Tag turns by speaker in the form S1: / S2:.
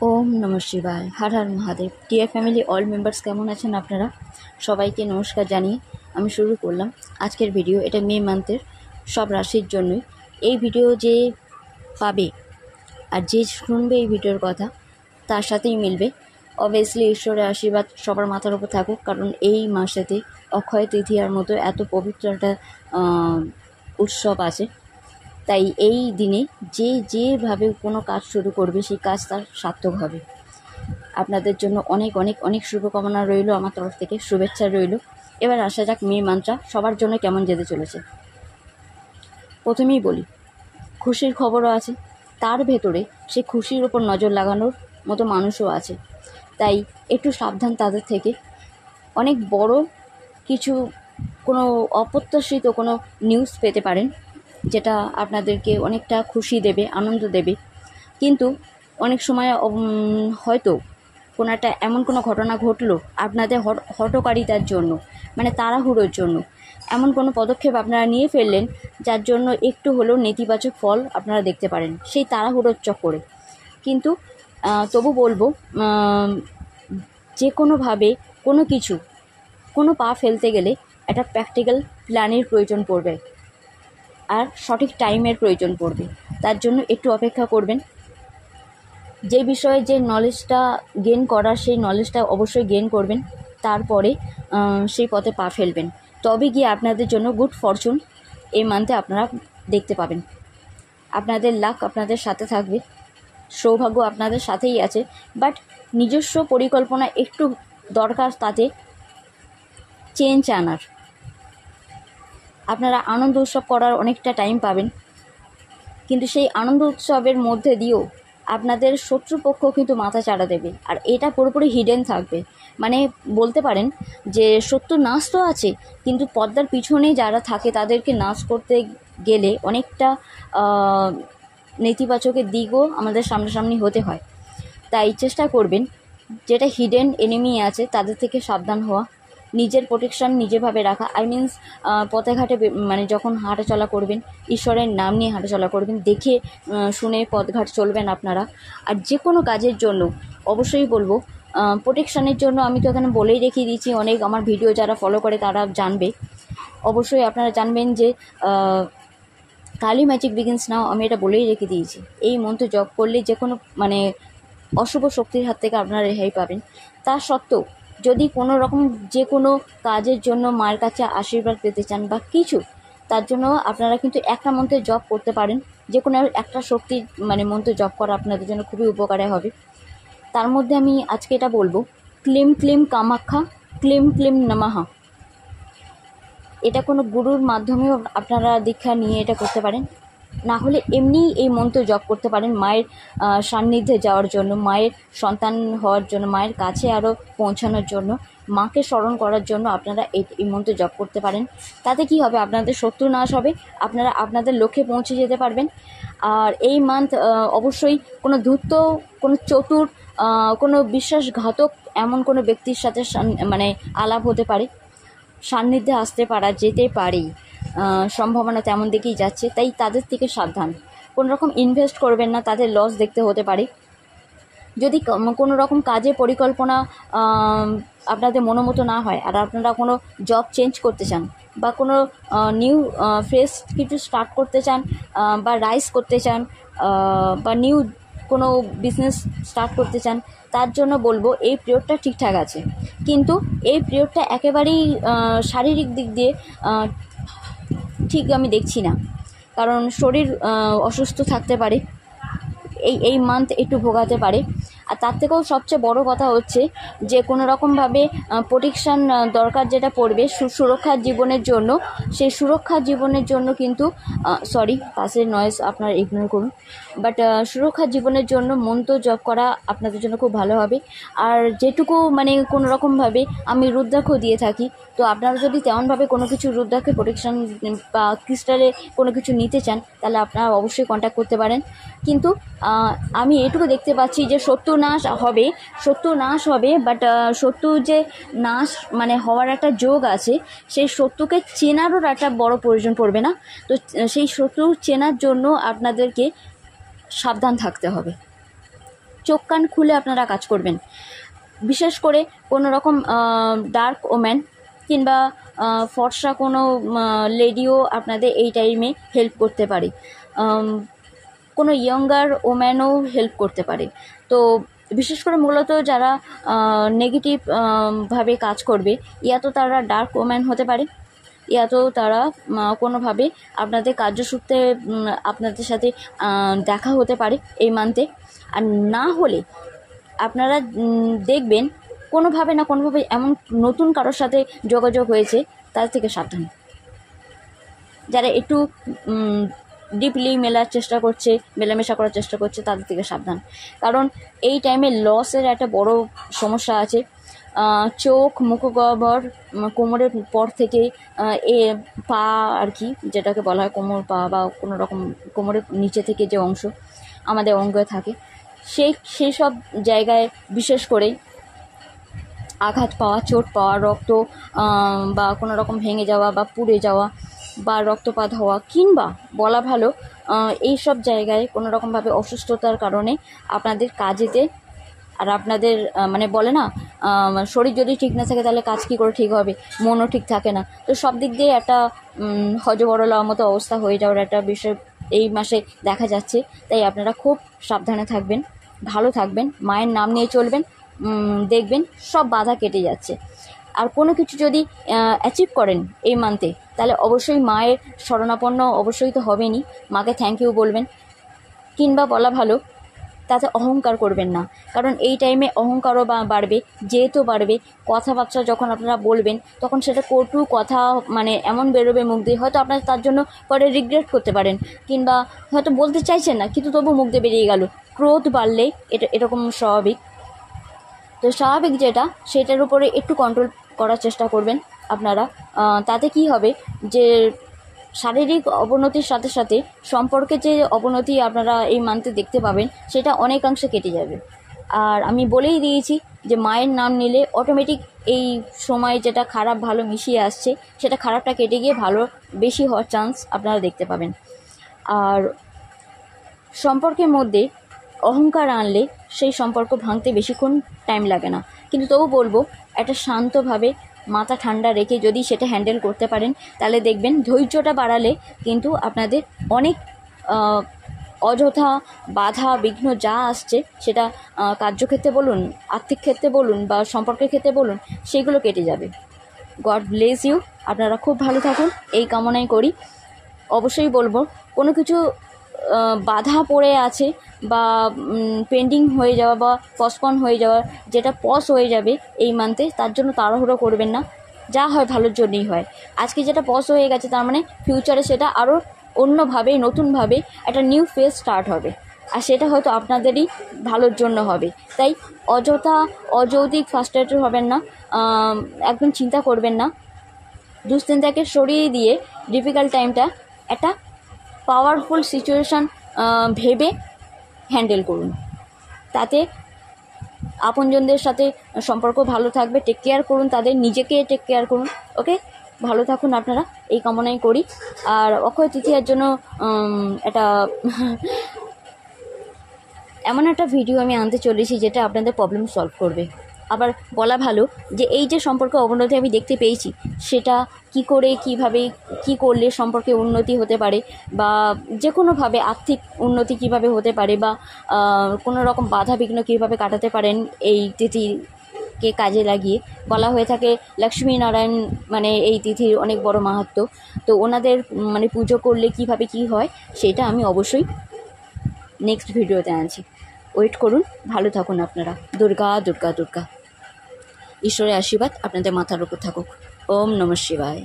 S1: ওম নমঃ শিবায়। Har Har Mahadev. Dear family, all members কেমন আছেন আপনারা? সবাইকে নমস্কার জানিয়ে আমি শুরু করলাম আজকের ভিডিও। এটা মে মান্থের সব রাশির জন্যই এই ভিডিও। যে পাবে আর যে শুনবে এই ভিডিওর কথা তার সাথেই মিলবে। অবভিয়াসলি ঈশ্বরের আশীর্বাদ সবার মাথার উপর থাকুক, কারণ এই মাসেতে অক্ষয় তৃতীয়ার মতো এত পবিত্র একটা উৎসব আছে। তাই এই দিনে যেভাবে কোনো কাজ শুরু করবে সেই কাজ তার সার্থক হবে। আপনাদের জন্য অনেক অনেক অনেক শুভকামনা রইল, আমার তরফ থেকে শুভেচ্ছা রইল। এবার আসা যাক মে মান্থটা সবার জন্য কেমন যেতে চলেছে। প্রথমেই বলি, খুশির খবরও আছে, তার ভেতরে সে খুশির ওপর নজর লাগানোর মতো মানুষও আছে। তাই একটু সাবধান তাদের থেকে। অনেক বড় কিছু কোনো অপ্রত্যাশিত কোনো নিউজ পেতে পারেন, যেটা আপনাদেরকে অনেকটা খুশি দেবে, আনন্দ দেবে। কিন্তু অনেক সময় হয়তো কোনো একটা এমন কোনো ঘটনা ঘটলো আপনাদের হঠকারিতার জন্য, মানে তাড়াহুড়োর জন্য এমন কোনো পদক্ষেপ আপনারা নিয়ে ফেললেন যার জন্য একটু হলেও নেতিবাচক ফল আপনারা দেখতে পারেন সেই তাড়াহুড়োর চক্করে। কিন্তু তবু বলবো, যে কোনোভাবে কোনো পা ফেলতে গেলে একটা প্র্যাকটিক্যাল প্ল্যানের প্রয়োজন পড়বে আর সঠিক টাইমের প্রয়োজন পড়বে। তার জন্য একটু অপেক্ষা করবেন। যে বিষয়ে যে নলেজটা গেইন করার সেই নলেজটা অবশ্যই গেইন করবেন, তারপরে সেই পথে পা ফেলবেন। তবে গিয়ে আপনাদের জন্য গুড ফরচুন এই মান্থে আপনারা দেখতে পাবেন। আপনাদের লাক আপনাদের সাথে থাকবে, সৌভাগ্য আপনাদের সাথেই আছে। বাট নিজস্ব পরিকল্পনা একটু দরকার, তাতে চেঞ্জ আনার। আপনারা আনন্দ উৎসব করার অনেকটা টাইম পাবেন, কিন্তু সেই আনন্দ উৎসবের মধ্যে দিয়েও আপনাদের শত্রুপক্ষ কিন্তু মাথা চাড়া দেবে, আর এটা পুরোপুরি হিডেন থাকবে। মানে বলতে পারেন যে শত্রু নাশ তো আছে, কিন্তু পর্দার পিছনে যারা থাকে তাদেরকে নাশ করতে গেলে অনেকটা নেতিবাচকের দিকও আমাদের সামনাসামনি হতে হয়। তাই চেষ্টা করবেন যেটা হিডেন এনিমি আছে তাদের থেকে সাবধান হওয়া, নিজের প্রোটেকশান নিজেভাবে রাখা। মিনস পথে ঘাটে মানে যখন হাঁটাচলা করবেন ঈশ্বরের নাম নিয়ে হাঁটাচলা করবেন, দেখে শুনে পথঘাট চলবেন আপনারা। আর যে কোনো কাজের জন্য অবশ্যই বলবো প্রোটেকশানের জন্য আমি তো এখানে বলেই রেখে দিয়েছি, অনেক আমার ভিডিও যারা ফলো করে তারা জানবে। অবশ্যই আপনারা জানবেন যে কালী ম্যাজিক বিগিনস নাও, আমি এটা বলেই রেখে দিয়েছি। এই মন্ত্র জপ করলে যে কোনো মানে অশুভ শক্তির হাত থেকে আপনারা রেহাই পাবেন। তা সত্ত্বেও যদি কোনো রকম যে কোনো কাজের জন্য মায়ের কাছে আশীর্বাদ পেতে চান বা কিছু, তার জন্য আপনারা কিন্তু একটা মন্ত্রে জপ করতে পারেন। যে কোনো একটা শক্তির মানে মন্ত্র জপ করা আপনাদের জন্য খুবই উপকারে হবে। তার মধ্যে আমি আজকে এটা বলবো, claim claim Kamakhya, claim claim নমঃ। এটা কোনো গুরুর মাধ্যমেও আপনারা দীক্ষা নিয়ে এটা করতে পারেন, না হলে এমনি এই মন্ত্র জপ করতে পারেন মায়ের সান্নিধ্যে যাওয়ার জন্য, মায়ের সন্তান হওয়ার জন্য, মায়ের কাছে আরও পৌঁছানোর জন্য, মাকে স্মরণ করার জন্য আপনারা এই মন্ত্র জপ করতে পারেন। তাতে কি হবে, আপনাদের শত্রু নাশ হবে, আপনারা আপনাদের লক্ষ্যে পৌঁছে যেতে পারবেন। আর এই মান্থ অবশ্যই কোনো ধূর্ত, কোনো চতুর, কোনো বিশ্বাসঘাতক এমন কোনো ব্যক্তির সাথে মানে আলাপ হতে পারে, সান্নিধ্যে আসতে পারা যেতে পারে, সম্ভাবনা তেমন দিকেই যাচ্ছে। তাই তাদের থেকে সাবধান। কোনো রকম ইনভেস্ট করবেন না, তাদের লস দেখতে হতে পারে। যদি কোনো রকম কাজে পরিকল্পনা আপনাদের মনোমতো না হয় আর আপনারা কোনো জব চেঞ্জ করতে চান বা কোনো নিউ ফ্রেশ কিছু স্টার্ট করতে চান বা রাইজ করতে চান বা নিউ কোনো বিজনেস স্টার্ট করতে চান, তার জন্য বলবো এই পিরিয়ডটা ঠিকঠাক আছে। কিন্তু এই পিরিয়ডটা একেবারেই শারীরিক দিক দিয়ে ঠিক আমি দেখছি না, কারণ শরীর অসুস্থ থাকতে পারে, এই মান্থ একটু ভোগাতে পারে। আর তার থেকেও সবচেয়ে বড় কথা হচ্ছে যে কোনো রকমভাবে প্রোটেকশান দরকার যেটা পড়বে সুরক্ষার জীবনের জন্য, সেই সুরক্ষার জীবনের জন্য কিন্তু সরি পাশের নয়েজ আপনারা ইগনোর করুন, বাট সুরক্ষার জীবনের জন্য মন্ত্র জপ করা আপনাদের জন্য খুব ভালো হবে। আর যেটুকু মানে কোনো রকমভাবে আমি রুদ্রাক্ষ দিয়ে থাকি, তো আপনারা যদি তেমনভাবে কোনো কিছু রুদ্রাক্ষে প্রোটেকশান বা ক্রিস্টালে কোনো কিছু নিতে চান তাহলে আপনারা অবশ্যই কন্ট্যাক্ট করতে পারেন। কিন্তু আমি এটুকু দেখতে পাচ্ছি যে শত্রু নাশ হবে, বাট শত্রু যে নাশ মানে হওয়ার একটা যোগ আছে, সেই শত্রুকে চেনারও একটা বড় প্রয়োজন পড়বে না। তো সেই শত্রু চেনার জন্য আপনাদেরকে সাবধান থাকতে হবে। চোখ কান খুলে আপনারা কাজ করবেন। বিশেষ করে কোনো রকম ডার্ক ওম্যান কিংবা ফর্সা কোনো লেডিও আপনাদের এই টাইমে হেল্প করতে পারে, কোনো ইয়ঙ্গার ওম্যানও হেল্প করতে পারে। তো বিশেষ করে মূলত যারা নেগেটিভ ভাবে কাজ করবে, ইয়া তো তারা ডার্ক ওম্যান হতে পারে, ইয়া তো তারা কোনোভাবে আপনাদের কার্যসূত্রে আপনাদের সাথে দেখা হতে পারে এই মান্থে। আর না হলে আপনারা দেখবেন কোনোভাবে না কোনোভাবে এমন নতুন কারোর সাথে যোগাযোগ হয়েছে, তাদের থেকে সাবধান। যারা একটু ডিপলি মেলামেশা করার চেষ্টা করছে তাদের থেকে সাবধান, কারণ এই টাইমে লসের একটা বড় সমস্যা আছে। চোখ, মুখগহ্বর, কোমরের পর থেকে পা আর কি, যেটাকে বলা হয় কোমর, পা বা কোনো রকম কোমরের নিচে থেকে যে অংশ আমাদের অঙ্গে থাকে, সেই সব জায়গায় বিশেষ করে আঘাত পাওয়া, চোট পাওয়া, রক্ত বা কোনো রকম ভেঙে যাওয়া বা পুড়ে যাওয়া বা রক্তপাত হওয়া, কিংবা বলা ভালো এই সব জায়গায় কোনো রকমভাবে অসুস্থতার কারণে আপনাদের কাজেতে, আর আপনাদের মানে বলে না শরীর যদি ঠিক না থাকে তাহলে কাজ কী করে ঠিক হবে, মনও ঠিক থাকে না, তো সব দিক দিয়ে একটা হজবরলার মতো অবস্থা হয়ে যাওয়ার একটা বিষয় এই মাসে দেখা যাচ্ছে। তাই আপনারা খুব সাবধানে থাকবেন, ভালো থাকবেন, মায়ের নাম নিয়ে চলবেন, দেখবেন সব বাধা কেটে যাচ্ছে। আর কোনো কিছু যদি অ্যাচিভ করেন এই মান্থে, তাহলে অবশ্যই মায়ের শরণাপন্ন অবশ্যই তো হবেনই, মাকে থ্যাংক ইউ বলবেন, কিংবা বলা ভালো তাতে অহংকার করবেন না, কারণ এই টাইমে অহংকারও বাড়বে, যেহেতু বাড়বে, কথাবার্তা যখন আপনারা বলবেন তখন সেটা কটু কথা মানে এমন বেরোবে মুখ দিয়ে, হয়তো আপনারা তার জন্য পরে রিগ্রেট করতে পারেন, কিংবা হয়তো বলতে চাইছেন না কিন্তু তবু মুখ দিয়ে বেরিয়ে গেল। ক্রোধ বাড়লে এরকম স্বাভাবিক। তো স্বাভাবিক যেটা, সেটার উপরে একটু কন্ট্রোল করার চেষ্টা করবেন আপনারা। তাতে কি হবে যে শারীরিক অবনতির সাথে সাথে সম্পর্কে যে অবনতি আপনারা এই মান্থে দেখতে পাবেন, সেটা অনেকাংশে কেটে যাবে। আর আমি বলেই দিয়েছি যে মায়ের নাম নিলে অটোমেটিক এই সময় যেটা খারাপ ভালো মিশিয়ে আসছে, সেটা খারাপটা কেটে গিয়ে ভালো বেশি হওয়ার চান্স আপনারা দেখতে পাবেন। আর সম্পর্কের মধ্যে অহংকার আনলে সেই সম্পর্ক ভাঙতে বেশিক্ষণ টাইম লাগে না, কিন্তু তবু বলবো একটা শান্তভাবে মাথা ঠান্ডা রেখে যদি সেটা হ্যান্ডেল করতে পারেন, তাহলে দেখবেন ধৈর্যটা বাড়ালে কিন্তু আপনাদের অনেক অযথা বাধা বিঘ্ন যা আসছে, সেটা কার্যক্ষেত্রে বলুন, আর্থিক ক্ষেত্রে বলুন বা সম্পর্কের ক্ষেত্রে বলুন, সেগুলো কেটে যাবে। God bless you. আপনারা খুব ভালো থাকুন এই কামনাই করি। অবশ্যই বলবো কোনো কিছু বাধা পড়ে আছে বা পেন্ডিং হয়ে যাওয়া বা পসপন হয়ে যাওয়া, যেটা পজ হয়ে যাবে এই মান্থে, তার জন্য তাড়াহুড়ো করবেন না। যা হয় ভালোর জন্যই হয়। আজকে যেটা পজ হয়ে গেছে তার মানে ফিউচারে সেটা আরও অন্যভাবে নতুনভাবে একটা নিউ ফেজ স্টার্ট হবে, আর সেটা হয়তো আপনাদেরই ভালোর জন্য হবে। তাই অযৌক্তিক ফ্রাস্ট্রেটেড হবেন না, একদম চিন্তা করবেন না, দুশ্চিন্তাকে সরিয়ে দিয়ে ডিফিকাল্ট টাইমটা একটা পাওয়ারফুল সিচুয়েশান ভেবে হ্যান্ডেল করুন। তাতে আপনজনদের সাথে সম্পর্ক ভালো থাকবে। টেক কেয়ার করুন তাদের, নিজেকে টেক কেয়ার করুন। ওকে, ভালো থাকুন আপনারা এই কামনাই করি। আর অক্ষয় তৃতীয়ার জন্য একটা এমন একটা ভিডিও আমি আনতে চলেছি যেটা আপনাদের প্রবলেম সলভ করবে। আবার বলা ভালো যে এই যে সম্পর্কে অবনতি আমি দেখতে পেয়েছি, সেটা কি করে কিভাবে কি করলে সম্পর্কে উন্নতি হতে পারে, বা যে কোনোভাবে আর্থিক উন্নতি কিভাবে হতে পারে, বা কোনো রকম বাধা বিঘ্ন কীভাবে কাটাতে পারেন এই তিথিকে কাজে লাগিয়ে। বলা হয়ে থাকে লক্ষ্মীনারায়ণ মানে এই তিথির অনেক বড় মাহাত্ম্য। তো ওনাদের মানে পুজো করলে কিভাবে কি হয়, সেটা আমি অবশ্যই নেক্সট ভিডিওতে আনছি। ওয়েট করুন, ভালো থাকুন আপনারা। দুর্গা দুর্গা দুর্গা। ঈশ্বরের আশীর্বাদ আপনাদের মাথার উপর থাকুক। ওম নমঃ শিবায়।